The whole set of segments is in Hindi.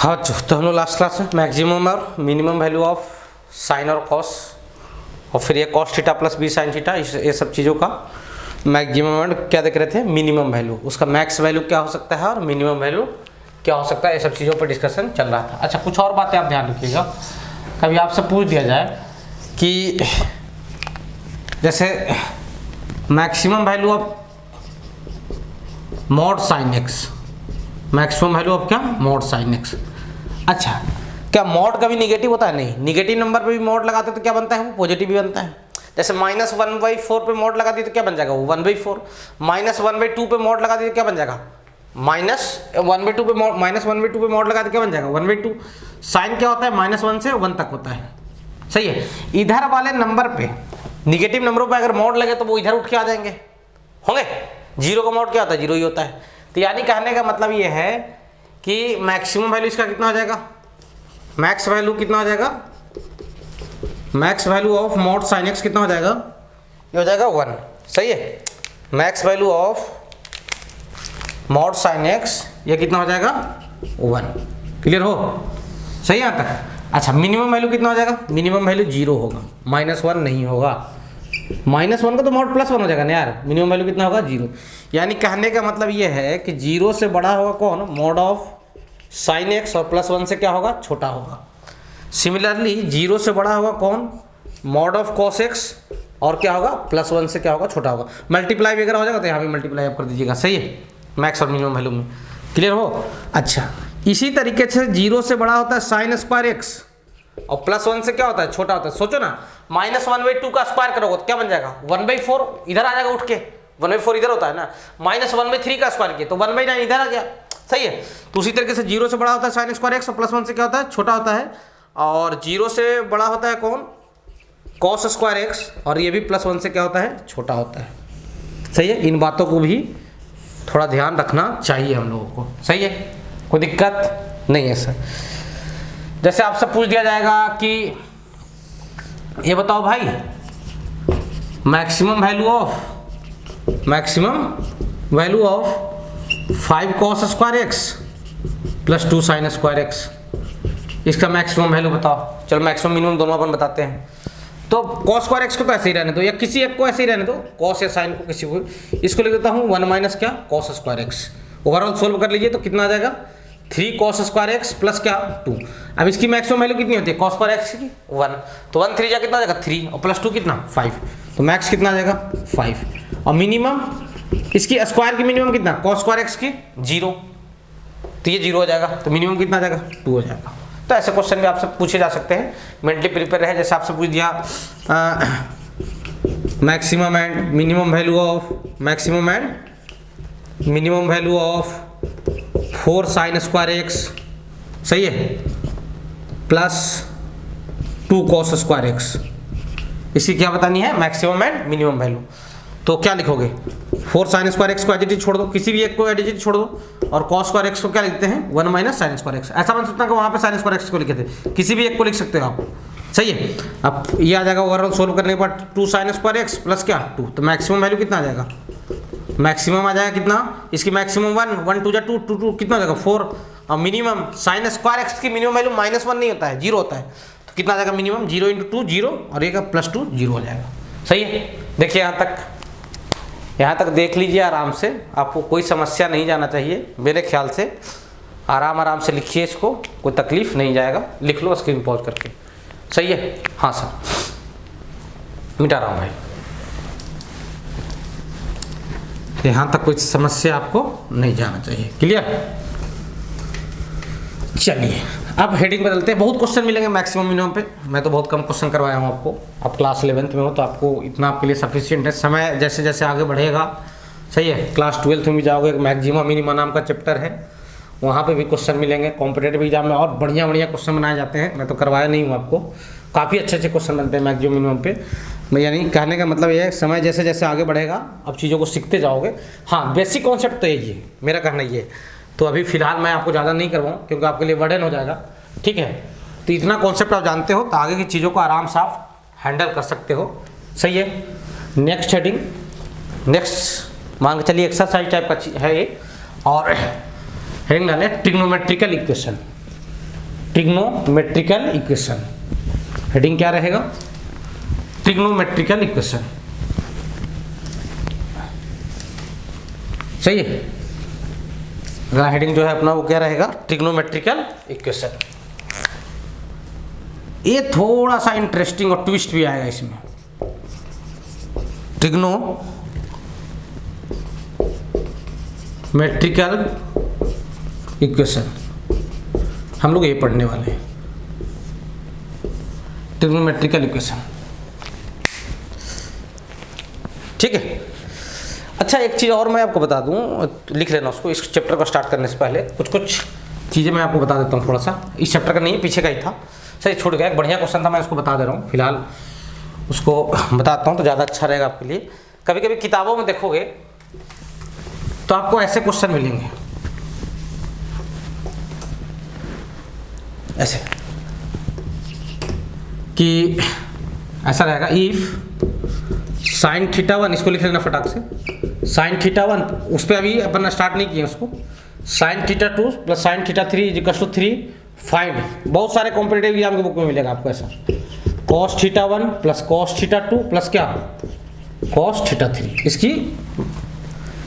हाँ तो हम लोग लास्ट क्लास में मैक्सिमम और मिनिमम वैल्यू ऑफ साइन और कॉस और फिर ये cos theta plus B sine theta ये सब चीज़ों का मैक्सिमम और क्या देख रहे थे, मिनिमम वैल्यू, उसका मैक्स वैल्यू क्या हो सकता है और मिनिमम वैल्यू क्या हो सकता है, ये सब चीज़ों पर डिस्कशन चल रहा था। अच्छा, कुछ और बातें आप ध्यान रखिएगा। कभी आपसे पूछ दिया जाए कि जैसे maximum value of mod sine x, maximum value of क्या, मॉड साइन एक्स। अच्छा, क्या मॉड कभी निगेटिव होता है? नहीं, निगेटिव नंबर पे भी मॉड लगाते तो क्या बनता है, वो पॉजिटिव भी बनता है। जैसे -1/4 पे मॉड लगा दी तो क्या बन जाएगा, वो 1/4। -1/2 पे मॉड लगा दी तो क्या बन जाएगा, -1/2 पे मॉड लगा दी क्या बन जाएगा, 1/2। साइन क्या होता है, -1 से 1 तक होता है, सही है। इधर वाले नंबर पे, निगेटिव नंबरों पे अगर मॉड लगे तो वो इधर उठ के आ जाएंगे, होंगे। जीरो का मॉड क्या होता है, जीरो ही होता है। तो यानी कहने का मतलब ये है कि मैक्सिमम वैल्यू इसका कितना हो जाएगा, मैक्स वैल्यू कितना हो जाएगा, max value of mod sine x कितना हो जाएगा, ये हो जाएगा 1, सही है। Max value of mod sine x ये कितना हो जाएगा, 1। क्लियर हो, सही है यहाँ तक। अच्छा, मिनिमम वैल्यू कितना हो जाएगा, मिनिमम वैल्यू 0 होगा, -1 नहीं होगा। -1 का तो मॉड +1 हो जाएगा ना यार, मिनिमम वैल्यू कितना होगा, 0। यानी कहने का मतलब ये है कि 0 से बड़ा होगा कौन, मॉड ऑफ साइन एक्स, और +1 से क्या होगा, छोटा होगा। सिमिलरली 0 से बड़ा होगा कौन, मॉड ऑफ कॉस एक्स, और क्या होगा, +1 से क्या होगा, छोटा होगा। मल्टीप्लाई वगैरह हो जाएगा तो यहाँ भी मल्टीप्लाई आप कर दीजिएगा, सही है, मैक्स और मिनिमम वैल्यू में। क्लियर हो। अच्छा, इसी तरीके से 0 से बड़ा होता है साइन स्क्वायर एक्स, और +1 से क्या होता है, छोटा होता है। सोचो ना, -1/2 का स्क्वायर करोगे तो क्या बन जाएगा, 1/4 इधर आ जाएगा उठ के, 1/4 इधर होता है ना। -1/3 का स्क्वायर किया तो 1/9 इधर आ गया, सही है। तो उसी तरीके से 0 से बड़ा होता है साइन स्क्वायर एक्स, और +1 से क्या होता है, छोटा होता है। और 0 से बड़ा होता है कौन, कॉस स्क्वायर एक्स, और ये भी +1 से क्या होता है, छोटा होता है, सही है। इन बातों को भी थोड़ा ध्यान रखना चाहिए हम लोगों को, सही है, कोई दिक्कत नहीं है सर। जैसे आपसे पूछ दिया जाएगा कि ये बताओ भाई, maximum value of 5 cos square x + 2 sin square x, इसका मैक्सिमम वैल्यू बताओ। चलो मैक्सिमम मिनिमम दोनों अपन बताते हैं। तो cos स्क्वायर एक्स को तो ऐसे ही रहने दो, या किसी एक को ऐसे ही रहने दो, cos या sin को किसी को, इसको लिख देता हूँ 1 - क्या, cos square x. Overall solve कर लीजिए तो कितना आ जाएगा, 3 cos स्क्वायर एक्स प्लस क्या, 2। अब इसकी मैक्सिमम वैल्यू कितनी होती है, cos स्क्वायर एक्स की 1, तो 1 3 जा कितना आ जाएगा, 3, और +2 कितना, 5, तो मैक्स कितना आ जाएगा, 5। और मिनिमम इसकी स्क्वायर की मिनिमम कितना, cos स्क्वायर एक्स की 0, तो ये 0 हो जाएगा, तो मिनिमम कितना आ जाएगा, 2 हो जाएगा। तो ऐसे क्वेश्चन भी आपसे पूछे जा सकते हैं, मेंटली प्रिपेयर रहे। जैसे आपसे पूछ दिया maximum and minimum value of 4 sin square x, सही है, +2 cos स्क्वायर एक्स, इसकी क्या बतानी है, मैक्सिमम एंड मिनिमम वैल्यू। तो क्या लिखोगे, 4 sin स्क्वायर एक्स को एडिटिव छोड़ दो, किसी भी एक को एडिटिव छोड़ दो, और cos स्क्वायर एक्स को क्या लिखते हैं, 1 - sin स्क्वायर एक्स। ऐसा बन सकता है कि वहाँ पे sin स्क्वायर एक्स को लिखे थे, किसी भी एक को लिख सकते हो आप, सही है। अब ये आ जाएगा ओवरऑल सोल्व करने के बाद 2 sin स्क्वायर एक्स प्लस क्या, 2, तो मैक्सिमम वैल्यू कितना आ जाएगा, मैक्सिमम आ जाएगा कितना, इसकी मैक्सिमम 1 2 2 2 2 कितना हो जाएगा, 4। और मिनिमम साइन स्क्वायर एक्स की मिनिमम वैल्यू -1 नहीं होता है, 0 होता है, तो कितना आ जाएगा मिनिमम, 0 × 2 0, और ये का +2 0 हो जाएगा, सही है। देखिए यहाँ तक देख लीजिए आराम से, आपको कोई समस्या नहीं जाना चाहिए मेरे ख्याल से। आराम से लिखिए इसको, कोई तकलीफ नहीं जाएगा, लिख लो स्क्रीन पॉज करके, सही है। हाँ सर, मिटा रहा हूँ भाई। यहाँ तक कोई समस्या आपको नहीं जाना चाहिए, क्लियर। चलिए अब हेडिंग बदलते हैं। बहुत क्वेश्चन मिलेंगे मैक्सिमम मिनिमम पे, मैं तो बहुत कम क्वेश्चन करवाया हूँ आपको। आप क्लास 11th में हो तो आपको इतना आपके लिए सफिशिएंट है। समय जैसे जैसे आगे बढ़ेगा, सही है, क्लास 12th में भी जाओगे, एक मैक्सिमम मिनिमम नाम का चैप्टर है, वहाँ पे भी क्वेश्चन मिलेंगे। कॉम्पिटेटिव एग्जाम में और बढ़िया क्वेश्चन बनाए जाते हैं, मैं तो करवाया नहीं हूँ आपको, काफ़ी अच्छे क्वेश्चन बनते हैं मैक्सिमम मिनिमम पे। यानी कहने का मतलब ये है, समय जैसे जैसे आगे बढ़ेगा अब चीज़ों को सीखते जाओगे। हाँ, बेसिक कॉन्सेप्ट तो यही है, मेरा कहना ये है। तो अभी फिलहाल मैं आपको ज़्यादा नहीं करवाऊँ क्योंकि आपके लिए बर्डन हो जाएगा, ठीक है। तो इतना कॉन्सेप्ट आप जानते हो तो आगे की चीज़ों को आराम से आप हैंडल कर सकते हो, सही है। नेक्स्ट हेडिंग, नेक्स्ट मान के चलिए एक्सरसाइज टाइप का है ये, और हेडिंग डाले trigonometrical equation. Trigonometrical equation. Heading क्या रहेगा? Trigonometrical equation. सही है। अगला हेडिंग जो है अपना वो क्या रहेगा? Trigonometrical equation. ये थोड़ा सा इंटरेस्टिंग और ट्विस्ट भी आएगा इसमें। ट्रिग्नोमेट्रिकल इक्वेशन हम लोग ये पढ़ने वाले हैं, ट्रिग्नोमेट्रिकल इक्वेशन। ठीक है। अच्छा, एक चीज़ और मैं आपको बता दूं, लिख लेना उसको, इस चैप्टर को स्टार्ट करने से पहले कुछ चीज़ें मैं आपको बता देता हूँ। थोड़ा सा इस चैप्टर का नहीं है, पीछे का ही था, सही छूट गया। एक बढ़िया क्वेश्चन था, मैं उसको बता दे रहा हूँ फिलहाल, उसको बताता हूँ तो ज़्यादा अच्छा रहेगा आपके लिए। कभी कभी किताबों में देखोगे तो आपको ऐसे क्वेश्चन मिलेंगे, ऐसे कि ऐसा रहेगा, इफ साइन थीटा 1, इसको लिख लेना फटाक से, साइन थीटा 1, उस पर अभी अपन स्टार्ट नहीं किए उसको, sine theta 2 plus sine theta 3 equal to 3 find. बहुत सारे कॉम्पिटेटिव एग्जाम के बुक में मिलेगा आपको ऐसा, cos theta 1 plus cos theta 2 plus क्या, कॉस थीटा 3। इसकी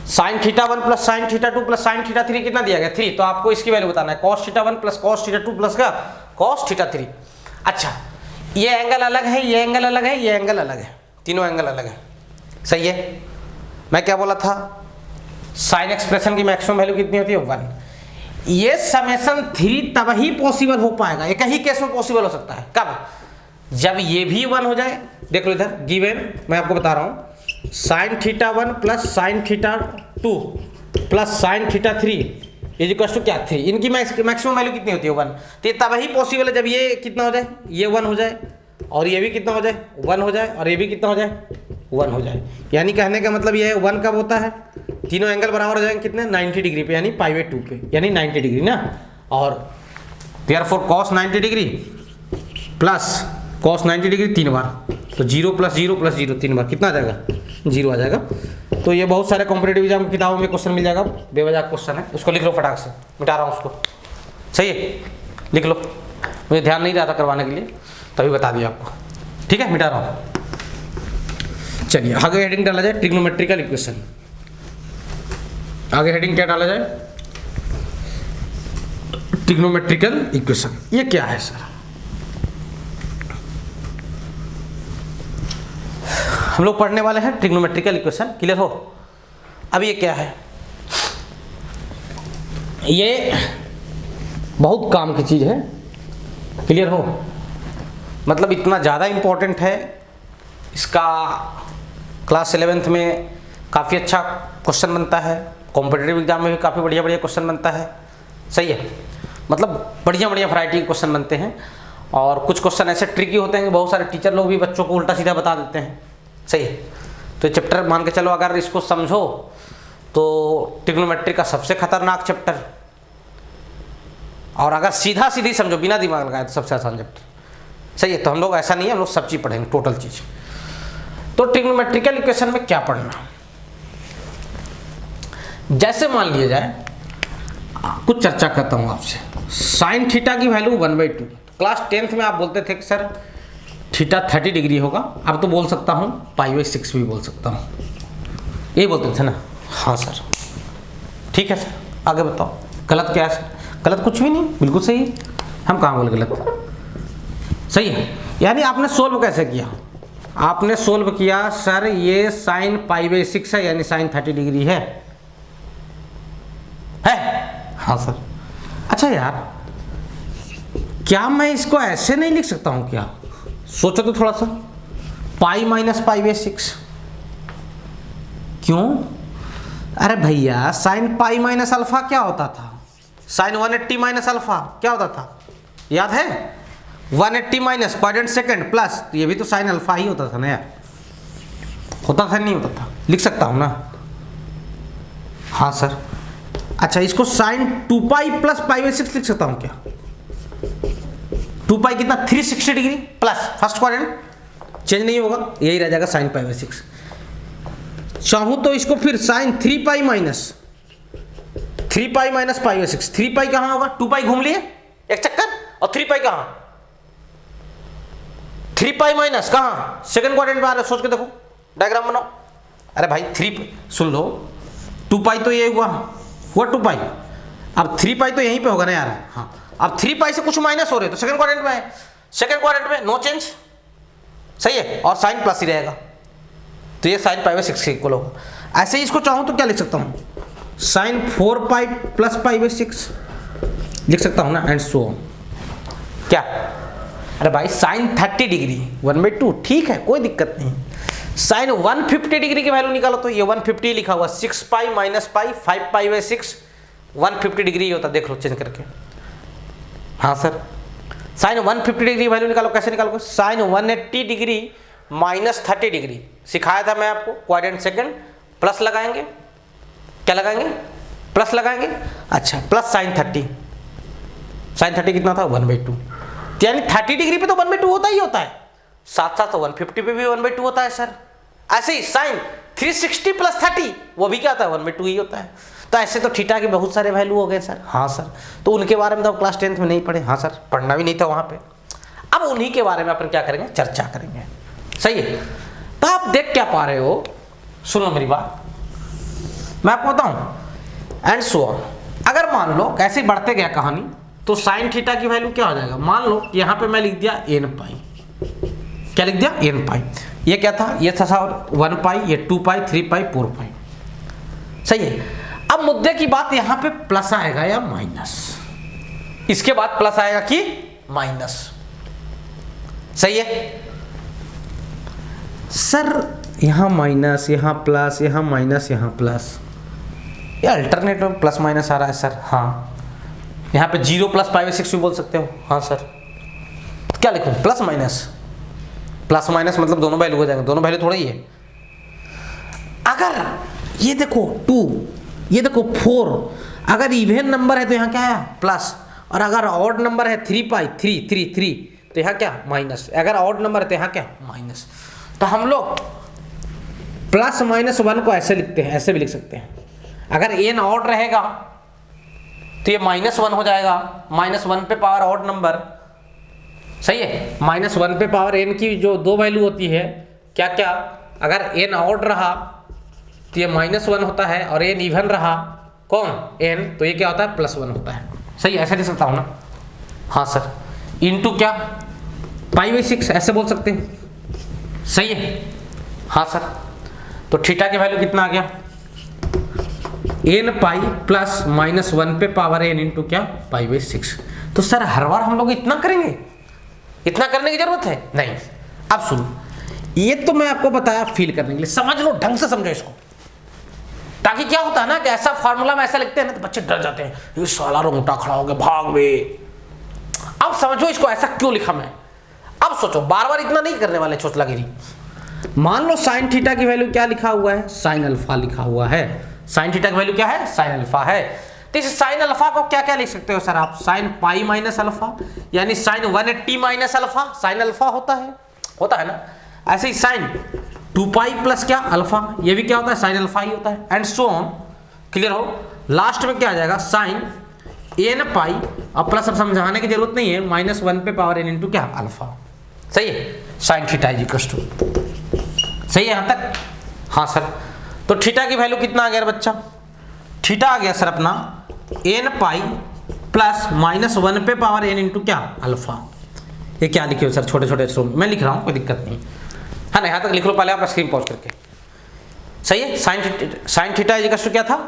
sign theta 1 plus sine theta 2 plus sine theta 3 कितना दिया गया? 3। तो आपको इसकी वैल्यू बताना है, cos theta 1 plus cos theta 2 plus क्या, कॉस थीटा 3। अच्छा, ये एंगल अलग है, ये एंगल अलग है, ये एंगल अलग है, तीनों एंगल अलग है। सही है। मैं क्या बोला था? साइन एक्सप्रेशन की मैक्सिमम वैल्यू कितनी होती है? 1। ये समेशन 3 तब ही पॉसिबल हो पाएगा, एक ही केस में पॉसिबल हो सकता है। कब? जब ये भी 1 हो जाए। देख लो इधर गिवन, मैं आपको बता रहा हूँ, sine theta 1 plus sine theta 2 plus sine theta 3 is equal to क्या, 3। इनकी मैक्सिमम वैल्यू कितनी होती है? 1। तो ये तब ही पॉसिबल है जब ये कितना हो जाए, ये 1 हो जाए, और ये भी कितना हो जाए, 1 हो जाए, और ये भी कितना हो जाए, 1 हो जाए। यानी कहने का मतलब ये है 1 कब होता है? तीनों एंगल बराबर हो जाएंगे कितने, 90 डिग्री पे, यानी π/2 पे, यानी 90 डिग्री ना। और therefore cos 90 degree plus cos 90 degree 3 बार, तो 0 प्लस 0 प्लस 0 3 बार, कितना आ जाएगा? 0 आ जाएगा। तो ये बहुत सारे कॉम्पिटेटिव एग्जाम किताबों में क्वेश्चन मिल जाएगा, बेवजह क्वेश्चन है, उसको लिख लो फटाक से, मिटा रहा हूँ उसको। सही है, लिख लो, मुझे ध्यान नहीं रहा था करवाने के लिए, तभी बता दिया आपको। ठीक है, मिटा रहा हूँ। चलिए आगे हेडिंग डाला जाए, ट्रिग्नोमेट्रिकल इक्वेशन। आगे हेडिंग क्या डाला जाए? Trigonometrical equation. ये क्या है सर? हम लोग पढ़ने वाले हैं ट्रिग्नोमेट्रिकल इक्वेशन। क्लियर हो? अब ये क्या है? ये बहुत काम की चीज़ है। क्लियर हो? मतलब इतना ज़्यादा इम्पोर्टेंट है, इसका क्लास 11th में काफ़ी अच्छा क्वेश्चन बनता है, कॉम्पिटिटिव एग्जाम में भी काफ़ी बढ़िया बढ़िया क्वेश्चन बनता है। सही है, मतलब बढ़िया बढ़िया वैरायटी के क्वेश्चन बनते हैं, और कुछ क्वेश्चन ऐसे ट्रिकी होते हैं कि बहुत सारे टीचर लोग भी बच्चों को उल्टा सीधा बता देते हैं। सही है, तो चैप्टर मान के चलो, अगर इसको समझो तो ट्रिग्नोमेट्री का सबसे खतरनाक चैप्टर, और अगर सीधा सीधी समझो बिना दिमाग लगाए तो सबसे आसान चैप्टर। सही है, तो हम लोग ऐसा नहीं है, हम लोग सब चीज़ पढ़ेंगे, टोटल चीज़। तो ट्रिग्नोमेट्रिकल इक्वेशन में क्या पढ़ना? जैसे मान लिया जाए, कुछ चर्चा करता हूँ आपसे, साइन थीटा की वैल्यू 1/2। क्लास 10th में आप बोलते थे कि सर थीटा 30 डिग्री होगा, अब तो बोल सकता हूँ π/6 भी बोल सकता हूँ, यही बोलते थे ना? हाँ सर, ठीक है सर, आगे बताओ गलत क्या है सर? गलत कुछ भी नहीं, बिल्कुल सही है। हम कहाँ बोले गलत? सही है। यानी आपने सोल्व कैसे किया? आपने सोल्व किया सर, ये साइन π/6 है, यानी साइन 30 डिग्री है। हाँ सर। अच्छा यार, क्या मैं इसको ऐसे नहीं लिख सकता हूँ क्या? सोचो तो थोड़ा सा, पाई माइनस π/6 क्यों? अरे भैया, साइन पाई माइनस अल्फा क्या होता था? साइन 180 माइनस अल्फा क्या होता था? याद है? 180 माइनस क्वाड्रेंट सेकेंड प्लस, तो ये भी तो साइन अल्फा ही होता था ना यार। होता था नहीं होता था? लिख सकता हूँ ना? हाँ सर। अच्छा, इसको साइन 2π प्लस π/6 लिख सकता हूँ क्या? 2π कितना? 360 degree plus first quadrant, change नहीं होगा, यही रह जाएगा साइन π/6। चाहूँ तो इसको फिर साइन 3π माइनस π/6, 3π कहाँ होगा? 2π घूम लिए एक चक्कर, और 3 पाई कहाँ, 3 पाई माइनस कहाँ, सेकंड क्वाड्रेंट में आ रहा है, सोच के देखो, डायग्राम बनाओ। अरे भाई 3 सुन लो, 2 पाई तो ये हुआ 2 पाई, अब 3 पाई तो यहीं पे होगा ना यार। हाँ, अब 3 पाई से कुछ माइनस हो रहे तो सेकंड क्वाड्रेंट में है, सेकंड क्वाड्रेंट में नो चेंज, सही है, और साइन प्लस ही रहेगा, तो ये साइन पाई बाई 6 के इक्वल होगा। ऐसे ही इसको चाहूँ तो क्या लिख सकता हूँ, sine 4 pi plus pi by 6 लिख सकता हूँ ना, एंड सो ऑन। क्या, अरे भाई साइन 30 डिग्री 1/2, ठीक है, कोई दिक्कत नहीं। साइन 150 डिग्री की वैल्यू निकालो तो ये 150 लिखा हुआ, 6 pi minus pi 5 pi by 6 150 degree होता, देख लो चेंज करके। हाँ सर, साइन 150 डिग्री वैल्यू निकालो, कैसे निकालोगे, साइन 180 डिग्री माइनस 30 डिग्री सिखाया था मैं आपको, क्वाड्रेंट सेकंड, प्लस लगाएंगे, क्या लगाएंगे, प्लस लगाएंगे। अच्छा, प्लस साइन 30, साइन 30 कितना था 1/2, यानी 30 डिग्री पे तो 1/2 होता ही होता है, साथ साथ 150 पे भी 1/2 होता है सर। ऐसे ही साइन 360 प्लस 30 वो भी क्या होता है 1/2 ही होता है। तो ऐसे तो थीटा के बहुत सारे वैल्यू हो गए सर। हाँ सर, तो उनके बारे में तो क्लास 10th में नहीं पढ़े। हाँ सर, पढ़ना भी नहीं था वहाँ पे। अब उन्हीं के बारे में अपन क्या करेंगे, चर्चा करेंगे, सही है। तो आप देख क्या पा रहे हो, सुनो मेरी बात, मैं आपको बताऊं, एंड सो ऑन। अगर मान लो कैसे बढ़ते गया कहानी, तो साइन थीटा की वैल्यू क्या हो जाएगा, मान लो यहाँ पे मैं लिख दिया n पाई, क्या लिख दिया n पाई, ये क्या था, ये था 1 पाई, ये 2 पाई 3 पाई 4 पाई, सही है। अब मुद्दे की बात, यहाँ पे प्लस आएगा या माइनस, इसके बाद प्लस आएगा कि माइनस, सही है सर। यहाँ माइनस, यहाँ प्लस, यहाँ माइनस, यहाँ प्लस, ये अल्टरनेट में प्लस माइनस आ रहा है सर। हाँ, यहाँ पे 0 प्लस पाई बाई 6 भी बोल सकते हो। हाँ सर, तो क्या लिखूं, प्लस माइनस, प्लस माइनस मतलब दोनों वैल्यू हो जाएंगे, दोनों वैल्यू थोड़ा ही है। अगर ये देखो 2, ये देखो 4, अगर इवन नंबर है तो यहाँ क्या है प्लस, और अगर ऑड नंबर है 3 पाई 3 तो यहाँ क्या माइनस, अगर ऑड नंबर है तो यहाँ क्या माइनस। तो हम लोग प्लस माइनस 1 को ऐसे लिखते हैं, ऐसे भी लिख सकते हैं। अगर n ऑड रहेगा तो ये -1 हो जाएगा, -1 पे पावर ऑड नंबर, सही है। -1 पे पावर n की जो 2 वैल्यू होती है, क्या क्या, अगर n ऑड रहा तो ये -1 होता है, और n इवन रहा, कौन n, तो ये क्या होता है +1 होता है, सही, ऐसे लिख सकता हूँ ना। हाँ सर, इनटू क्या पाई बाई 6 ऐसे बोल सकते हैं, सही है। हाँ सर, तो थीटा की वैल्यू कितना आ गया, n पाई प्लस -1 पे पावर n इंटू क्या पाई बाई 6। तो सर हर बार हम लोग इतना करेंगे, इतना करने की जरूरत है नहीं। अब सुनो, ये तो मैं आपको बताया फील करने के लिए, समझ लो, ढंग से समझो इसको, ताकि क्या होता है ना कि ऐसा फार्मूला में ऐसा लिखते हैं ना तो बच्चे डर जाते हैं, ये साला रोंगटा खड़ा हो गया, भाग बे। अब समझो इसको ऐसा क्यों लिखा मैं। अब सोचो, बार बार इतना नहीं करने वाले चोचलागिरी। मान लो साइन थीटा की वैल्यू क्या लिखा हुआ है, साइन अल्फा लिखा हुआ है। साइन थीटा की वैल्यू क्या है, साइन अल्फा है। तो इस साइन अल्फा को क्या क्या लिख सकते हो सर आप, साइन पाई माइनस अल्फा, यानी sine 180 minus alpha, sine alpha होता है ना। ऐसे ही साइन 2 पाई प्लस क्या अल्फा, ये भी क्या होता है साइन अल्फा ही होता है, एंड सो ऑन। क्लियर हो, लास्ट में क्या आ जाएगा साइन n पाई, अब प्लस अब समझाने की जरूरत नहीं है, -1 पे पावर n इंटू क्या अल्फा, सही है। Sine theta is equal to, सही है यहाँ तक। हाँ सर, तो थीटा की वैल्यू कितना आ गया बच्चा, थीटा आ गया सर अपना n पाई प्लस -1 पे पावर n इंटू क्या अल्फा। ये क्या लिखे हो सर, छोटे छोटे अक्षरों में मैं लिख रहा हूँ, कोई दिक्कत नहीं है ना। यहाँ तक लिख लो पहले आप स्क्रीन पॉज करके, सही है। Sine theta is equal to क्या था,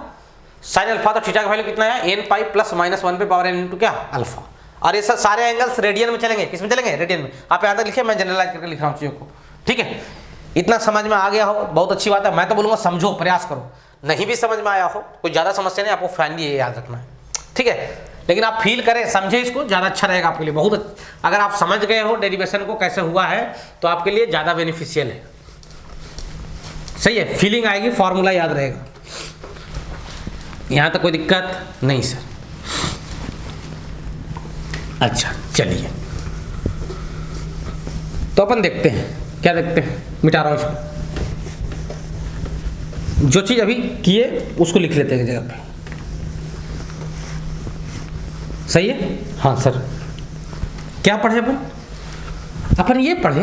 साइन अल्फा, तो थीटा का वैल्यू कितना है n पाई प्लस -1 पे पावर n इंटू क्या अल्फा। और ये सारे एंगल्स रेडियन में चलेंगे, किस में चलेंगे, रेडियन में। आप यहाँ तक लिखिए, मैं जनरलाइज करके लिख रहा हूँ चीज़ों को, ठीक है। इतना समझ में आ गया हो बहुत अच्छी बात है। मैं तो बोलूँगा समझो, प्रयास करो। नहीं भी समझ में आया हो कोई ज़्यादा समस्या नहीं, आपको फाइनली ये याद रखना है, ठीक है। लेकिन आप फील करें, समझे इसको, ज़्यादा अच्छा रहेगा आपके लिए। बहुत अगर आप समझ गए हो डेरिवेशन को कैसे हुआ है तो आपके लिए ज़्यादा बेनिफिशियल है, सही है। फीलिंग आएगी, फॉर्मूला याद रहेगा। यहाँ तक कोई दिक्कत नहीं सर। अच्छा चलिए, तो अपन देखते हैं, क्या देखते हैं, मिटा रहा हूँ इसको। जो चीज़ अभी किए उसको लिख लेते हैं जगह पे, सही है। हाँ सर, क्या पढ़े अपन? अपन ये पढ़े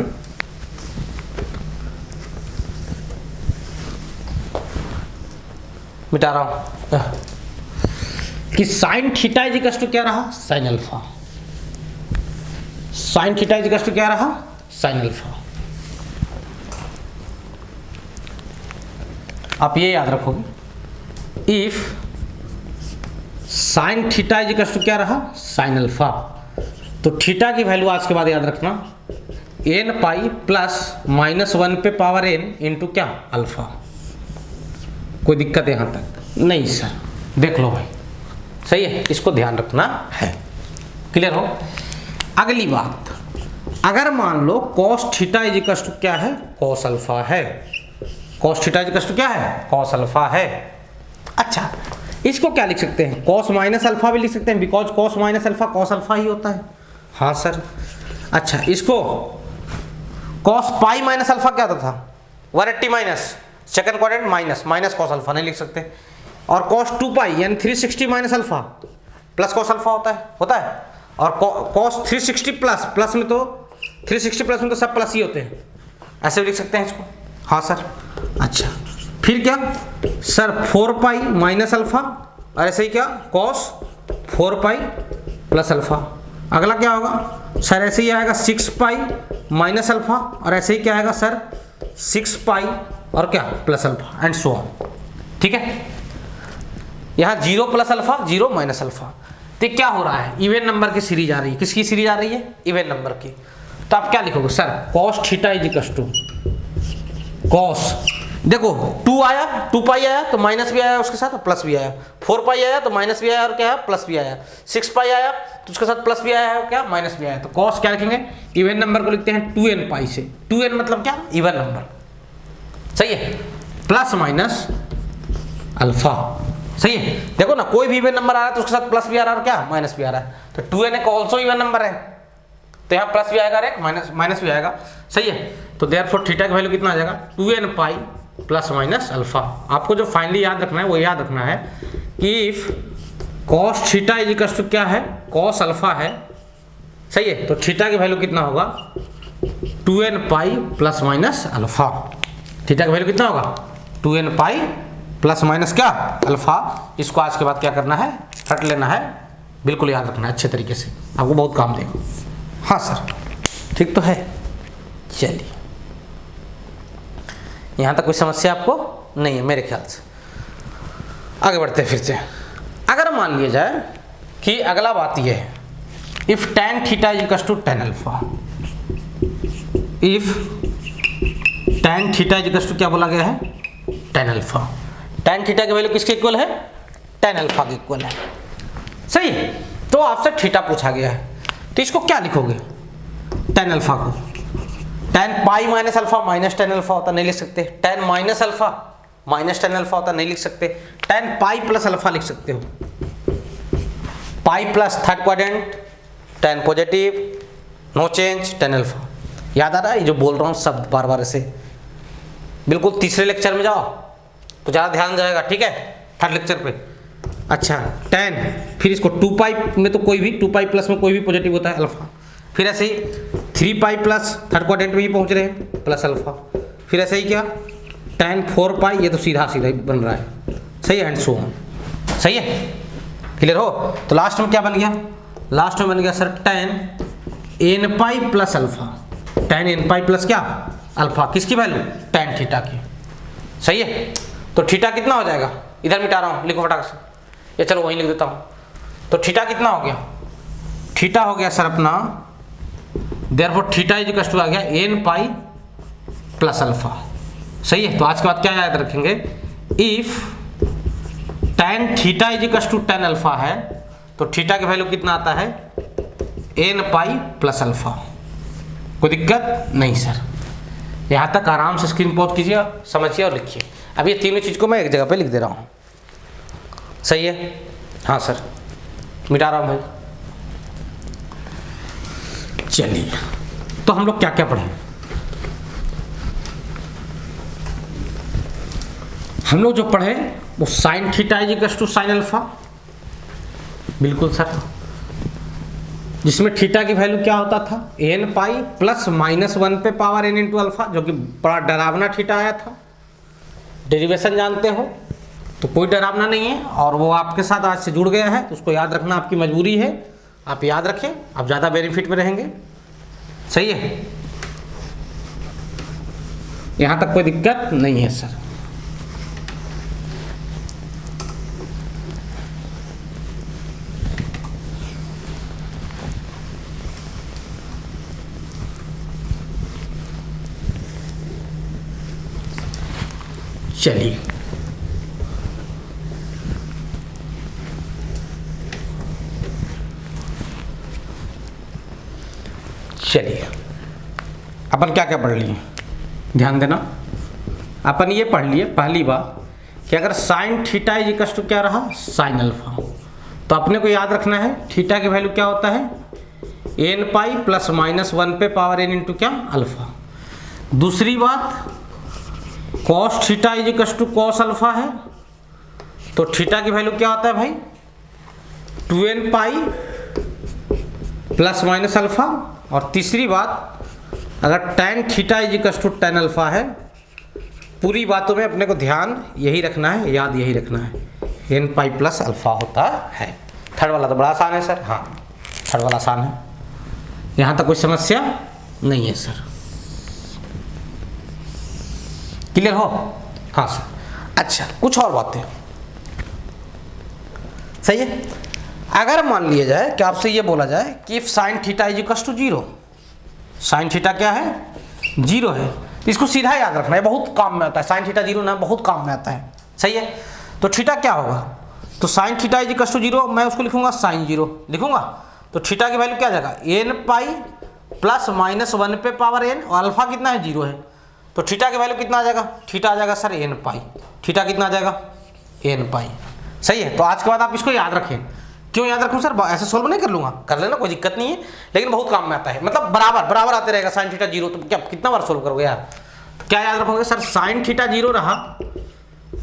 मिटा रहा हूं कि sine theta is equal to क्या रहा? Sine alpha. Sine theta is equal to क्या रहा? Sine alpha. आप ये याद रखोगे, if sine theta is equal to क्या रहा? साइन अल्फा, तो थीटा की वैल्यू आज के बाद याद रखना एन पाई प्लस -1 पे पावर n इंटू क्या? अल्फा। कोई दिक्कत है यहाँ तक? नहीं सर, देख लो भाई, सही है, इसको ध्यान रखना है। क्लियर हो? अगली बात, अगर मान लो cos theta is equal to क्या है? cos अल्फा है। cos theta is equal to क्या है? cos अल्फा है। अच्छा, इसको क्या लिख सकते हैं? cos माइनस अल्फा भी लिख सकते हैं, because cos minus alpha cos alpha ही होता है। हाँ सर। अच्छा, इसको cos पाई माइनस अल्फा क्या होता था? 180 minus second quadrant minus cos alpha नहीं लिख सकते। और cos 2 पाई यानी 360 minus alpha plus cos alpha होता है। और cos 360 प्लस में तो 360 प्लस में तो सब प्लस ही होते हैं, ऐसे भी लिख सकते हैं इसको। हाँ सर। अच्छा, फिर क्या सर? 4 पाई माइनस अल्फा, और ऐसे ही क्या? cos 4 pi plus alpha. अगला क्या होगा सर? ऐसे ही आएगा 6 पाई माइनस अल्फा, और ऐसे ही क्या आएगा सर? 6 पाई और क्या? Plus alpha and so on. ठीक है, यहाँ 0 प्लस अल्फा 0 माइनस अल्फा। तो क्या हो रहा है? इवन नंबर की सीरीज आ रही है। किसकी सीरीज आ रही है? इवन नंबर की। तो आप क्या लिखोगे sir? cos theta is equal to cos, देखो 2 आया, 2 पाई आया तो माइनस भी आया उसके साथ प्लस भी आया, 4 पाई आया तो माइनस भी आया और क्या है? प्लस भी आया, 6 पाई आया तो उसके साथ प्लस भी आया है, क्या? माइनस भी आया। तो cos क्या लिखेंगे? इवन नंबर को लिखते हैं 2n पाई से। 2n मतलब क्या? Even number. सही है, प्लस माइनस अल्फा। सही है, देखो ना, कोई भी इवन नंबर आ रहा है तो उसके साथ प्लस भी आ रहा है और क्या? माइनस भी आ रहा है। तो 2n एक ऑल्सो इवन नंबर है, तो यहाँ प्लस भी आएगा और एक माइनस भी आएगा। सही है, तो देयरफॉर थीटा की वैल्यू कितना आ जाएगा? 2n pi plus minus alpha. आपको जो फाइनली याद रखना है वो याद रखना है कि if cos theta is equal to क्या है? cos अल्फा है। सही है, तो थीटा की वैल्यू कितना होगा? 2n pi plus minus alpha. Theta की वैल्यू कितना होगा? 2n पाई प्लस माइनस क्या? अल्फा। इसको आज के बाद क्या करना है? रट लेना है, बिल्कुल याद रखना है अच्छे तरीके से, आपको बहुत काम देगा। हाँ सर, ठीक तो है। चलिए, यहाँ तक कोई समस्या आपको नहीं है मेरे ख्याल से। आगे बढ़ते हैं फिर से। अगर मान लिया जाए कि अगला बात यह है, if tan theta is equal to tan alpha, if tan theta is equal to क्या बोला गया है? tan alpha. tan थीटा की वैल्यू किसके इक्वल है? tan अल्फा के इक्वल है। सही है, तो आपसे थीटा पूछा गया है, तो इसको क्या लिखोगे? tan अल्फा को tan पाई minus alpha minus tan alpha होता नहीं लिख सकते, tan minus alpha minus tan alpha होता नहीं लिख सकते, tan पाई प्लस अल्फा लिख सकते हो। Pi plus third quadrant, tan positive, no change, tan alpha. याद आ रहा है ये जो बोल रहा हूँ शब्द बार बार ऐसे? बिल्कुल तीसरे लेक्चर में जाओ तो ज़्यादा ध्यान जाएगा, ठीक है? थर्ड लेक्चर पे। अच्छा, tan, फिर इसको 2 पाई में तो कोई भी 2 पाई प्लस में कोई भी पॉजिटिव होता है अल्फा, फिर ऐसे ही 3 पाई प्लस थर्ड क्वाड्रेंट में ही पहुंच रहे हैं प्लस अल्फा, फिर ऐसे ही क्या? tan 4 पाई, ये तो सीधा सीधा ही बन रहा है। सही है, एंड सो ऑन। सही है, क्लियर हो? तो लास्ट में क्या बन गया? लास्ट में बन गया sir tan n pi plus alpha. tan n pi plus क्या? अल्फा। किसकी वैल्यू? tan थीटा की। सही है, तो थीटा कितना हो जाएगा? इधर मिटा रहा हूँ, लिखो फटाक से, या चलो वहीं लिख देता हूँ। तो थीटा कितना हो गया? थीटा हो गया सर अपना, therefore theta is equal to आ गया n पाई प्लस अल्फा। सही है, तो आज के बाद क्या याद रखेंगे? If tan theta is equal to tan alpha है, तो थीटा की वैल्यू कितना आता है? n pi plus alpha. कोई दिक्कत नहीं सर। यहाँ तक आराम से स्क्रीन पॉज कीजिए, समझिए और लिखिए। अब ये तीनों चीज़ को मैं एक जगह पे लिख दे रहा हूँ। सही है? हाँ सर, मिटा रहा हूँ भाई। चलिए, तो हम लोग क्या क्या पढ़े? हम लोग जो पढ़े वो sine theta is equal to sine alpha. बिल्कुल सर। जिसमें थीटा की वैल्यू क्या होता था एन पाई प्लस माइनस 1 पे पावर एन इंटू अल्फा, जो कि बड़ा डरावना थीटा आया था। डेरिवेशन जानते हो तो कोई डरावना नहीं है, और वो आपके साथ आज से जुड़ गया है तो उसको याद रखना आपकी मजबूरी है। आप याद रखें, आप ज़्यादा बेनिफिट में रहेंगे। सही है, यहाँ तक कोई दिक्कत नहीं है सर। चलिए अपन क्या क्या पढ़ लिए, ध्यान देना। अपन ये पढ़ लिए पहली बार कि अगर sine theta is equal to क्या रहा साइन अल्फा, तो अपने को याद रखना है थीटा की वैल्यू क्या होता है एन पाई प्लस माइनस 1 पे पावर एन इंटू क्या अल्फा। दूसरी बात cos theta is equal to cos alpha है, तो थीटा की वैल्यू क्या होता है भाई 2n pi plus minus alpha. और तीसरी बात अगर tan theta is equal to tan alpha है, पूरी बातों में अपने को ध्यान यही रखना है, याद यही रखना है n पाई प्लस अल्फा होता है। थर्ड वाला तो बड़ा आसान है सर, हाँ थर्ड वाला आसान है, यहाँ तक कोई समस्या नहीं है सर। क्लियर हो? हाँ सर। अच्छा कुछ और बातें, सही है। अगर मान लिया जाए कि आपसे ये बोला जाए कि if sine theta is equal to 0, sine theta क्या है 0 है, इसको सीधा याद रखना है, बहुत काम में आता है। साइन थीटा 0 ना बहुत काम में आता है, सही है। तो थीटा क्या होगा, तो sine theta is equal to 0, मैं उसको लिखूंगा साइन 0 लिखूंगा, तो थीटा की वैल्यू क्या आ जाएगा एन पाई प्लस माइनस 1 पे पावर एन, और अल्फा कितना है 0 है, तो थीटा की वैल्यू कितना आ जाएगा, थीटा आ जाएगा सर एन पाई, थीटा कितना आ जाएगा एन पाई। सही है, तो आज के बाद आप इसको याद रखें। क्यों याद रखूं सर, ऐसे सोल्व नहीं कर लूंगा, कर लेना कोई दिक्कत नहीं है, लेकिन बहुत काम में आता है, मतलब बराबर बराबर आते रहेगा साइन थीटा 0, तो क्या कितना बार सोल्व करोगे यार। तो क्या याद रखोगे सर, साइन थीटा 0 रहा,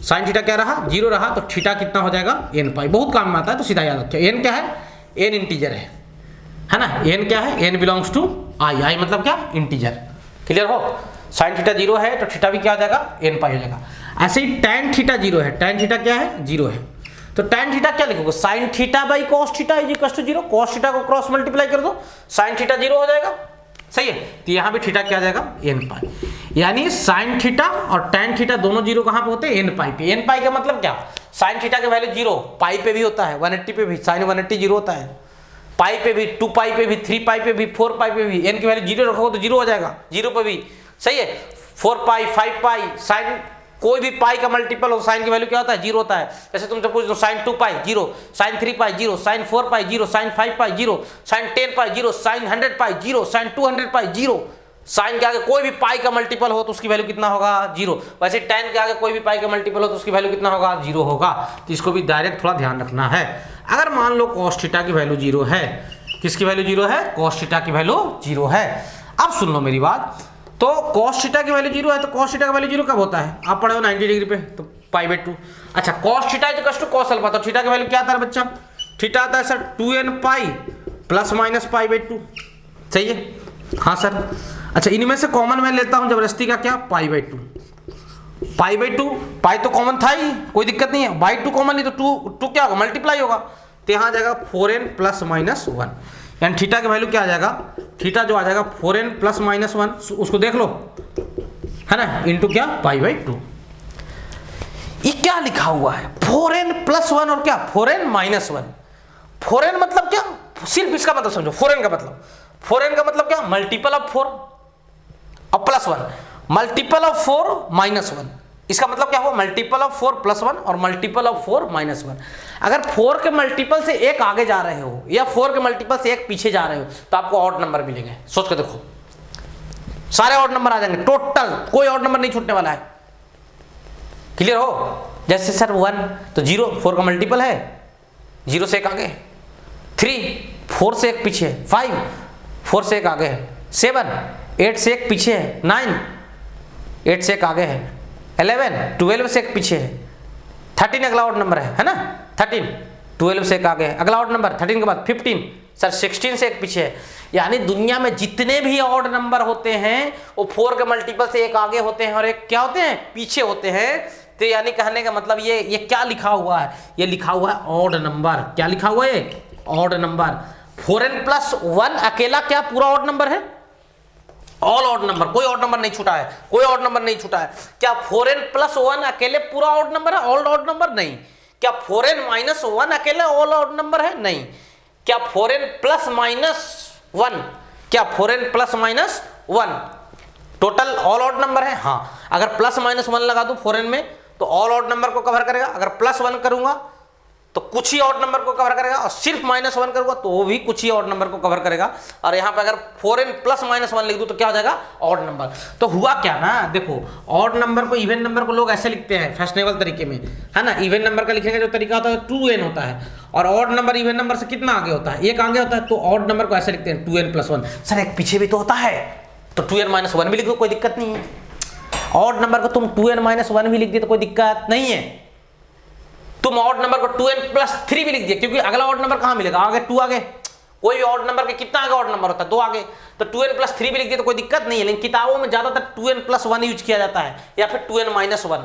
साइन थीटा क्या रहा 0 रहा, तो थीटा कितना हो जाएगा एन पाई, बहुत काम में आता है, तो सीधा याद रखिए। एन क्या है, एन इंटीजर है ना, एन क्या है, एन बिलोंग्स टू आई, आई मतलब क्या इंटीजर। क्लियर हो, साइन थीटा 0 है तो थीटा भी क्या हो जाएगा एन पाई हो जाएगा। ऐसे ही tan थीटा 0 है, tan थीटा क्या है 0 है, तो tan थीटा क्या लिखोगे sine theta by cos theta is equal to 0, cos theta को क्रॉस मल्टीप्लाई कर दो साइन थीटा 0 हो जाएगा। सही है, तो यहाँ भी थीटा क्या आ जाएगा एन पाई, यानी साइन थीटा और tan थीटा दोनों 0 कहाँ पे होते हैं एन पाई पे। एन पाई का मतलब क्या, साइन थीटा की वैल्यू 0 पाई पे भी होता है, 180 पे भी, साइन 180 0 होता है, पाई पे भी, 2 पाई पे भी, 3 पाई पे भी, 4 पाई पे भी, एन की वैल्यू 0 रखोगे तो 0 हो जाएगा 0 पे भी। सही है, 4 पाई 5 पाई, साइन कोई भी पाई का मल्टीपल हो साइन की वैल्यू क्या होता है 0 होता है। जैसे तुमसे पूछ दो साइन 2 पाई 0, साइन 3 पाई 0, साइन 4 पाई 0, साइन 5 पाई 0, साइन 10 पाई 0, साइन 100 पाई 0, साइन 200 पाई 0, साइन के आगे कोई भी पाई का मल्टीपल हो तो उसकी वैल्यू कितना होगा 0। वैसे tan के आगे कोई भी पाई का मल्टीपल हो तो उसकी वैल्यू कितना होगा 0 होगा। तो इसको भी डायरेक्ट थोड़ा ध्यान रखना है। अगर मान लो cos थीटा की वैल्यू 0 है, किसकी वैल्यू 0 है, cos थीटा की वैल्यू 0 है। अब सुन लो मेरी बात, तो cos थीटा की वैल्यू 0 है, तो cos थीटा का वैल्यू 0 कब होता है, आप पढ़े हो 90 डिग्री पे, तो π/2। अच्छा cos theta is equal to cos alpha, तो थीटा की वैल्यू क्या आता है बच्चा, थीटा आता है sir 2n pi plus minus π/2। सही है, हाँ सर। अच्छा इनमें से कॉमन मैं लेता हूं जबरदस्ती का, क्या π/2, π/2, पाई तो कॉमन था ही, कोई दिक्कत नहीं है, बाई 2 कॉमन नहीं तो 2 क्या होगा मल्टीप्लाई होगा, तो यहाँ आ जाएगा 4n प्लस माइनस 1, यानी थीटा की वैल्यू क्या आ जाएगा, थीटा जो आ जाएगा 4n प्लस माइनस 1, उसको देख लो है ना, इंटू क्या π/2। ये क्या लिखा हुआ है 4n प्लस 1 और क्या 4n माइनस 1। 4n मतलब क्या, सिर्फ इसका मतलब समझो, 4n का मतलब क्या, मल्टीपल ऑफ 4 और प्लस 1, मल्टीपल ऑफ 4 माइनस 1, इसका मतलब क्या हुआ मल्टीपल ऑफ 4 प्लस 1 और मल्टीपल ऑफ 4 माइनस 1। अगर 4 के मल्टीपल से एक आगे जा रहे हो या 4 के मल्टीपल से एक पीछे जा रहे हो तो आपको ऑड नंबर मिलेंगे। सोच के देखो, सारे ऑड नंबर आ जाएंगे टोटल, कोई ऑड नंबर नहीं छूटने वाला है। क्लियर हो, जैसे सर 1 तो 0 4 का मल्टीपल है, 0 से एक आगे, 3 4 से एक पीछे है, 5 4 से एक आगे है, 7 8 से एक पीछे है, 9 8 से एक आगे है, 11 12 से एक पीछे है, 13 अगला ऑड नंबर है ना, 13 12 से एक आगे है, अगला ऑड नंबर 13 के बाद 15 सर 16 से एक पीछे है, यानी दुनिया में जितने भी ऑड नंबर होते हैं वो 4 के मल्टीपल से एक आगे होते हैं और एक क्या होते हैं, पीछे होते हैं। तो यानी कहने का मतलब ये क्या लिखा हुआ है, ये लिखा हुआ है ऑड नंबर। क्या लिखा हुआ है, ऑड नंबर। 4n+1 अकेला क्या पूरा ऑड नंबर है, ऑल ऑड नंबर, कोई ऑड नंबर नहीं छूटा है, कोई ऑड नंबर नहीं छूटा है। क्या 4n+1 अकेले पूरा ऑड नंबर है, ऑल ऑड नंबर? नहीं। क्या 4n-1 अकेले ऑल ऑड नंबर है? नहीं। क्या 4n+-1, क्या 4n+-1 total all odd number है? हाँ। अगर +-1 लगा दूं 4n में तो ऑल ऑड नंबर को कवर करेगा, अगर +1 करूंगा तो कुछ ही ऑड नंबर को कवर करेगा, और सिर्फ -1 करूंगा तो वो भी कुछ ही ऑड नंबर को कवर करेगा। और यहाँ पे अगर 4n+-1 लिख दूं तो क्या हो जाएगा, ऑड नंबर। तो हुआ क्या ना, देखो ऑड नंबर को, इवन नंबर को लोग ऐसे लिखते हैं फैशनेबल तरीके में, है ना। इवन नंबर का लिखने का जो तरीका होता है 2n होता है, और ऑड नंबर इवन नंबर से कितना आगे होता है, एक आगे होता है। तो ऑड नंबर को ऐसे लिखते हैं 2n+1। सर एक पीछे भी तो होता है, तो 2n-1 भी लिख दो, कोई दिक्कत नहीं है। ऑड नंबर को तुम 2n-1 भी लिख दिए तो कोई दिक्कत नहीं है। तुम ऑड नंबर को 2n+3 भी लिख दिए, क्योंकि अगला ऑड नंबर कहां मिलेगा, आगे 2 आगे। कोई भी ऑड नंबर के कितना आगे ऑड नंबर होता है, 2 आगे। तो 2n+3 भी लिख दिए तो कोई दिक्कत नहीं है। लेकिन किताबों में ज्यादातर 2n+1 यूज किया जाता है, या फिर 2n-1।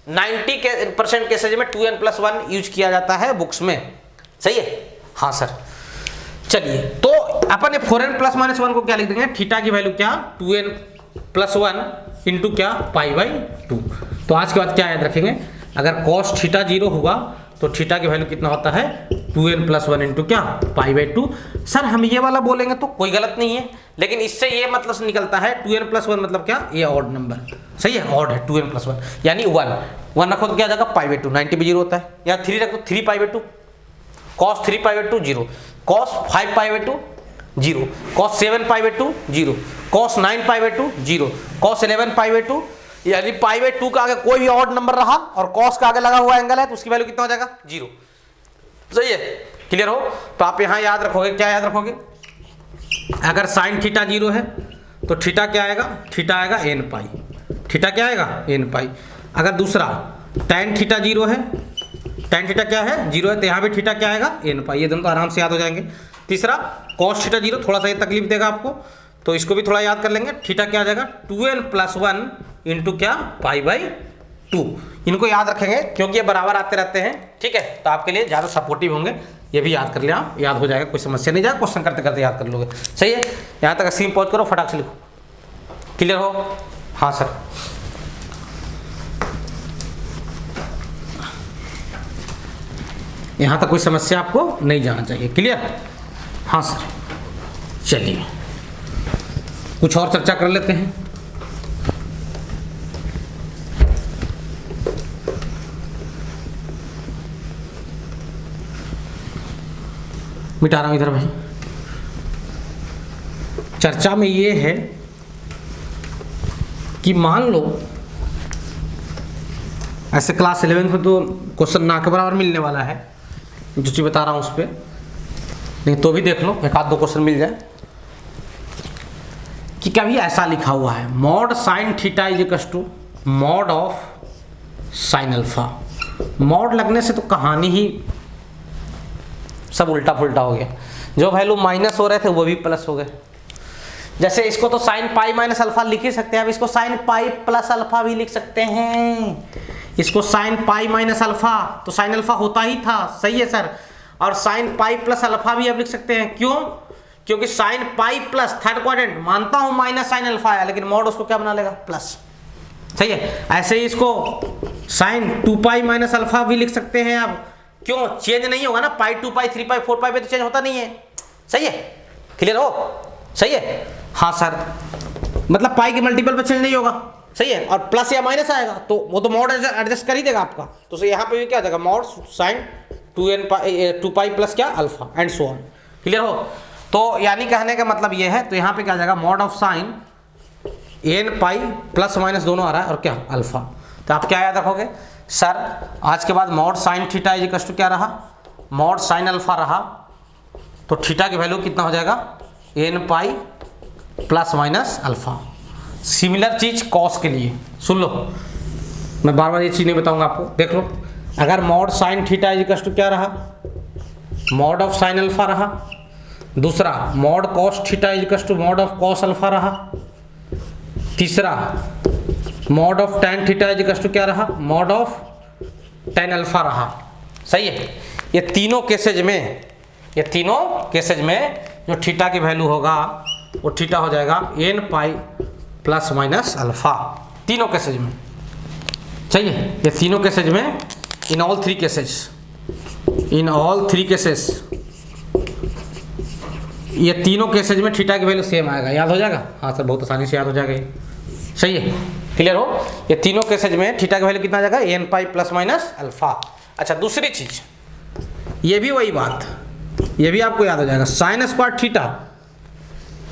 90% केसेज में 2n+1 यूज किया जाता है बुक्स में। सही है, हाँ सर। चलिए, तो अपन ने 4n+-1 को क्या लिख देंगे, थीटा की वैल्यू क्या, 2n+1 इंटू क्या, π/2। तो आज के बाद क्या याद रखेंगे, अगर cos थीटा 0 हुआ तो थीटा की वैल्यू कितना होता है, 2n+1 इंटू क्या, π/2। सर हम ये वाला बोलेंगे तो कोई गलत नहीं है, लेकिन इससे ये मतलब निकलता है 2n+1 मतलब क्या, ये ऑड नंबर। सही है, ऑड है 2n+1 यानी 1 रखो तो क्या आ जाएगा, π/2। 90 भी 0 होता है, या 3 रखो 3π/2। cos 3π/2 0, cos 5π/2 0, cos 7π/2 0, cos 9π/2 0, cos 11π/2, यानी π/2 का आगे कोई भी ऑड नंबर रहा और cos का आगे लगा हुआ एंगल है तो उसकी वैल्यू कितना हो जाएगा, 0। सही है, क्लियर हो। तो आप यहां याद रखोगे, क्या याद रखोगे, अगर sin थीटा 0 है तो थीटा क्या आएगा, थीटा आएगा n π। थीटा क्या आएगा, n π। अगर दूसरा tan थीटा 0 है, tan थीटा क्या है, 0 है, तो यहाँ भी थीटा क्या आएगा, n π। ये दोनों तो आराम से याद हो जाएंगे। तीसरा cos थीटा 0, थोड़ा सा ये तकलीफ देगा आपको, तो इसको भी थोड़ा याद कर लेंगे। थीटा क्या आ जाएगा, 2n+1 इंटू क्या, π/2। इनको याद रखेंगे क्योंकि ये बराबर आते रहते हैं, ठीक है। तो आपके लिए ज़्यादा सपोर्टिव होंगे, ये भी याद कर लिया, याद हो जाएगा, कोई समस्या नहीं जाएगा, क्वेश्चन करते करते याद कर लोगे। सही है, यहाँ तक स्क्रीन पॉज करो, फटाक से लिखो। क्लियर हो, हाँ सर। यहाँ तक कोई समस्या आपको नहीं जाना चाहिए, क्लियर, हाँ सर। चलिए कुछ और चर्चा कर लेते हैं। मिटा रहा हूं इधर भाई। चर्चा में ये है कि मान लो ऐसे क्लास 11 में तो क्वेश्चन ना के बराबर मिलने वाला है, जो चीज बता रहा हूं उस पर, नहीं तो भी देख लो, एक आध दो क्वेश्चन मिल जाए। कि कभी ऐसा लिखा हुआ है, mod sine theta is equal to mod of sine alpha. Mod लगने से तो कहानी ही सब उल्टा पुल्टा हो गया। जो वैल्यू माइनस हो रहे थे वो भी प्लस हो गए। जैसे इसको तो साइन पाई माइनस अल्फा लिख ही सकते हैं, अब इसको साइन पाई प्लस अल्फा भी लिख सकते हैं। इसको साइन पाई माइनस अल्फा, तो साइन अल्फा होता ही था, सही है सर। और साइन पाई प्लस अल्फा भी अब लिख सकते हैं, क्यों, क्योंकि sine pi plus third quadrant, मानता हूं माइनस साइन अल्फा है, लेकिन मॉड उसको क्या बना लेगा, प्लस। सही है। ऐसे ही इसको साइन 2 पाई माइनस अल्फा भी लिख सकते हैं। अब क्यों, चेंज नहीं होगा ना, पाई 2 पाई 3 पाई 4 पाई पे तो चेंज होता नहीं है। सही है, क्लियर हो, सही है, हाँ सर। मतलब पाई के मल्टीपल पे चेंज नहीं होगा, सही है। और प्लस या माइनस आएगा तो वो तो मॉड एडजस्ट कर ही देगा आपका। तो यहाँ पे भी क्या आ जाएगा, मॉड साइन 2 पाई प्लस क्या alpha and so on. Clear हो। तो यानी कहने का मतलब ये है, तो यहाँ पे क्या आ जाएगा, mod of sign n pi plus minus दोनों आ रहा है और क्या अल्फा। तो आप क्या याद रखोगे सर, आज के बाद mod sine theta is equal to क्या रहा, मॉड साइन अल्फा रहा, तो थीटा की वैल्यू कितना हो जाएगा, n pi plus minus alpha. Similar चीज कॉस के लिए सुन लो, मैं बार बार ये चीज नहीं बताऊंगा आपको, देख लो। अगर mod sine theta is equal to क्या रहा, मॉड ऑफ साइन अल्फा रहा, दूसरा mod cos theta equal to mod of cos alpha रहा। तीसरा mod of tan theta equal to क्या रहा, मॉड ऑफ टैन अल्फा रहा। सही है। ये तीनों केसेज में जो थीटा की वैल्यू होगा वो थीटा हो जाएगा n pi plus minus alpha, तीनों केसेज में। सही है। ये तीनों केसेज में, इन ऑल थ्री केसेस ये तीनों केसेज में थीटा की वैल्यू सेम आएगा। याद हो जाएगा? हाँ सर, बहुत आसानी से याद हो जाएगा ये। सही है, क्लियर हो? ये तीनों केसेज में थीटा की वैल्यू कितना आ जाएगा, n pi plus minus alpha. अच्छा, दूसरी चीज, ये भी वही बात, ये भी आपको याद हो जाएगा। Sine square theta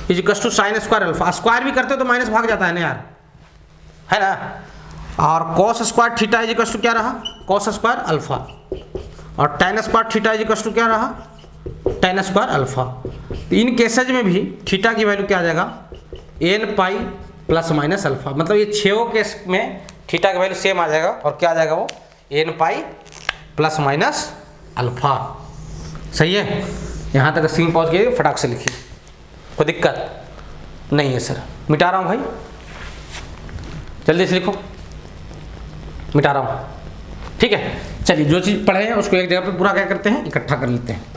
is equal to sine square alpha. Square भी करते हो तो माइनस भाग जाता है ना यार, है ना। और cos square theta is equal to क्या रहा, कॉस स्क्वायर अल्फा। और tan square theta is equal to क्या रहा, tan स्क्वायर अल्फा। इन केसेज में भी थीटा की वैल्यू क्या आ जाएगा, n pi plus minus alpha. मतलब ये छो केस में थीटा की वैल्यू सेम आ जाएगा। और क्या आ जाएगा वो, n pi plus minus alpha. सही है। यहाँ तक स्क्रीन पहुँच गई, फटाक से लिखिए, कोई दिक्कत नहीं है सर। मिटा रहा हूँ भाई, जल्दी से लिखो, मिटा रहा हूँ। ठीक है, चलिए जो चीज़ पढ़े हैं उसको एक जगह पे पूरा क्या करते हैं, इकट्ठा कर लेते हैं।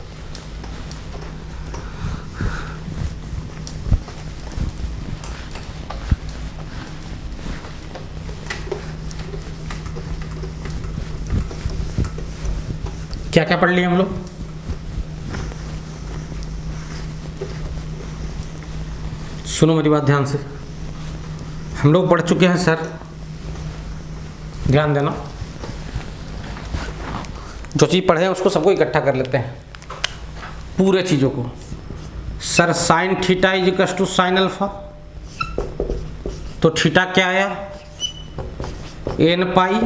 क्या क्या पढ़ लिए हम लोग? सुनो मेरी बात ध्यान से, हम लोग पढ़ चुके हैं सर, ध्यान देना, जो चीज़ पढ़े हैं उसको सबको इकट्ठा कर लेते हैं, पूरे चीज़ों को। Sir sine theta is equal to sine alpha, तो थीटा क्या आया, एन पाई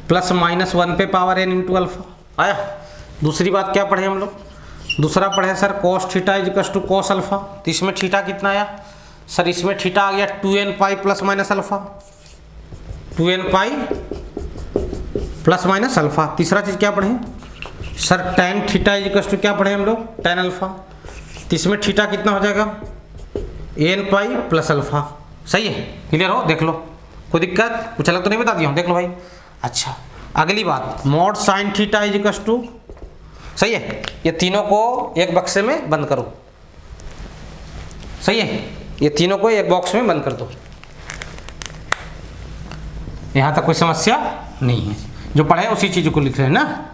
प्लस माइनस 1 पे पावर n इंटू अल्फा आया। दूसरी बात क्या पढ़े हम लोग, दूसरा पढ़े sir cos theta is equal to cos alpha. तो इसमें थीटा कितना आया सर, इसमें थीटा आ गया 2n pi plus minus alpha, 2n pi plus minus alpha. तीसरा चीज़ क्या पढ़े sir, tan theta is equal to क्या पढ़े हम लोग, tan अल्फा। तो इसमें थीटा कितना हो जाएगा, n पाई प्लस अल्फा। सही है, क्लियर हो? देख लो, कोई दिक्कत, कुछ अलग तो नहीं बता दिया हूँ, देख लो भाई। अच्छा, अगली बात, mod sine theta is equal to, सही है, ये तीनों को एक बक्से में बंद करो। सही है, ये तीनों को एक बॉक्स में बंद कर दो। यहाँ तक कोई समस्या नहीं है, जो पढ़े उसी चीज़ को लिख रहे हैं ना।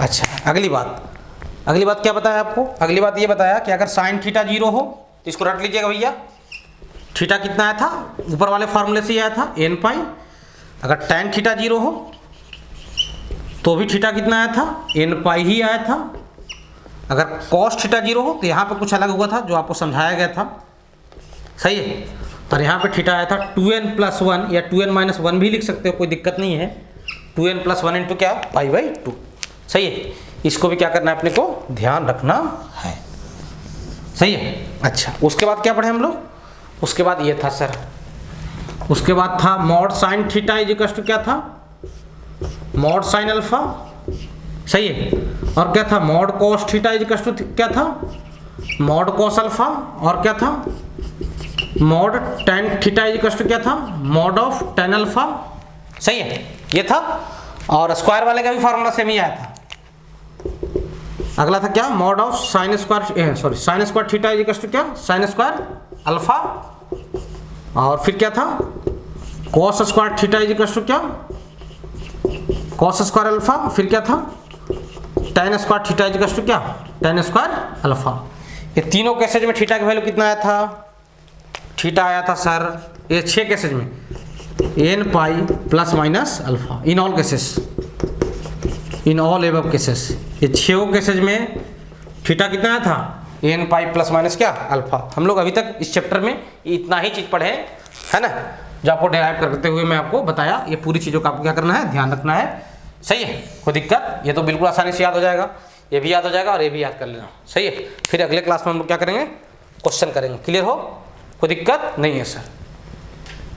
अच्छा, अगली बात क्या बताया आपको, अगली बात ये बताया कि अगर साइन थीटा 0 हो तो इसको रट लीजिएगा भैया। थीटा कितना आया था, ऊपर वाले फार्मूले से आया था, एन पाई। अगर tan थीटा 0 हो तो भी थीटा कितना आया था, एन पाई ही आया था। अगर कॉस थीटा 0 हो तो यहाँ पे कुछ अलग हुआ था जो आपको समझाया गया था। सही है, और यहाँ पे थीटा आया था 2n प्लस 1 या 2n माइनस 1 भी लिख सकते हो, कोई दिक्कत नहीं है। 2n प्लस 1 इंटू क्या, पाई बाई 2। सही है, इसको भी क्या करना है अपने को ध्यान रखना है। सही है। अच्छा, उसके बाद क्या पढ़े हम लोग, उसके बाद ये था सर, उसके बाद था mod sine theta is equal to क्या था, मॉड साइन अल्फा। सही है, और क्या था, mod cos theta is equal to क्या था, मॉड कॉस अल्फा। और क्या था, mod tan theta is equal to क्या था, मॉड ऑफ tan अल्फा। सही है, ये था। और स्क्वायर वाले का भी फार्मूला सेम ही आया था। अगला था क्या, mod of sine square, sorry sine square theta is equal to क्या, साइन स्क्वायर अल्फा। और फिर क्या था, cos square theta is equal to क्या, कॉस स्क्वायर अल्फा। फिर क्या था, tan square theta is equal to क्या, tan स्क्वायर अल्फा। ये तीनों केसेज में थीटा की वैल्यू कितना आया था, थीटा आया था सर, ये 6 केसेज में n pi plus minus alpha. In all cases, in all above cases, ये 6 केसेज में थीटा कितना आया था, एन पाई प्लस माइनस क्या, अल्फा। हम लोग अभी तक इस चैप्टर में इतना ही चीज़ पढ़े है ना, जो आपको डेराइव करते हुए मैं आपको बताया। ये पूरी चीज़ों का आपको क्या करना है, ध्यान रखना है। सही है, कोई दिक्कत, ये तो बिल्कुल आसानी से याद हो जाएगा, ये भी याद हो जाएगा और ये भी याद कर लेना। सही है, फिर अगले क्लास में हम लोग क्या करेंगे, क्वेश्चन करेंगे। क्लियर हो, कोई दिक्कत नहीं है सर।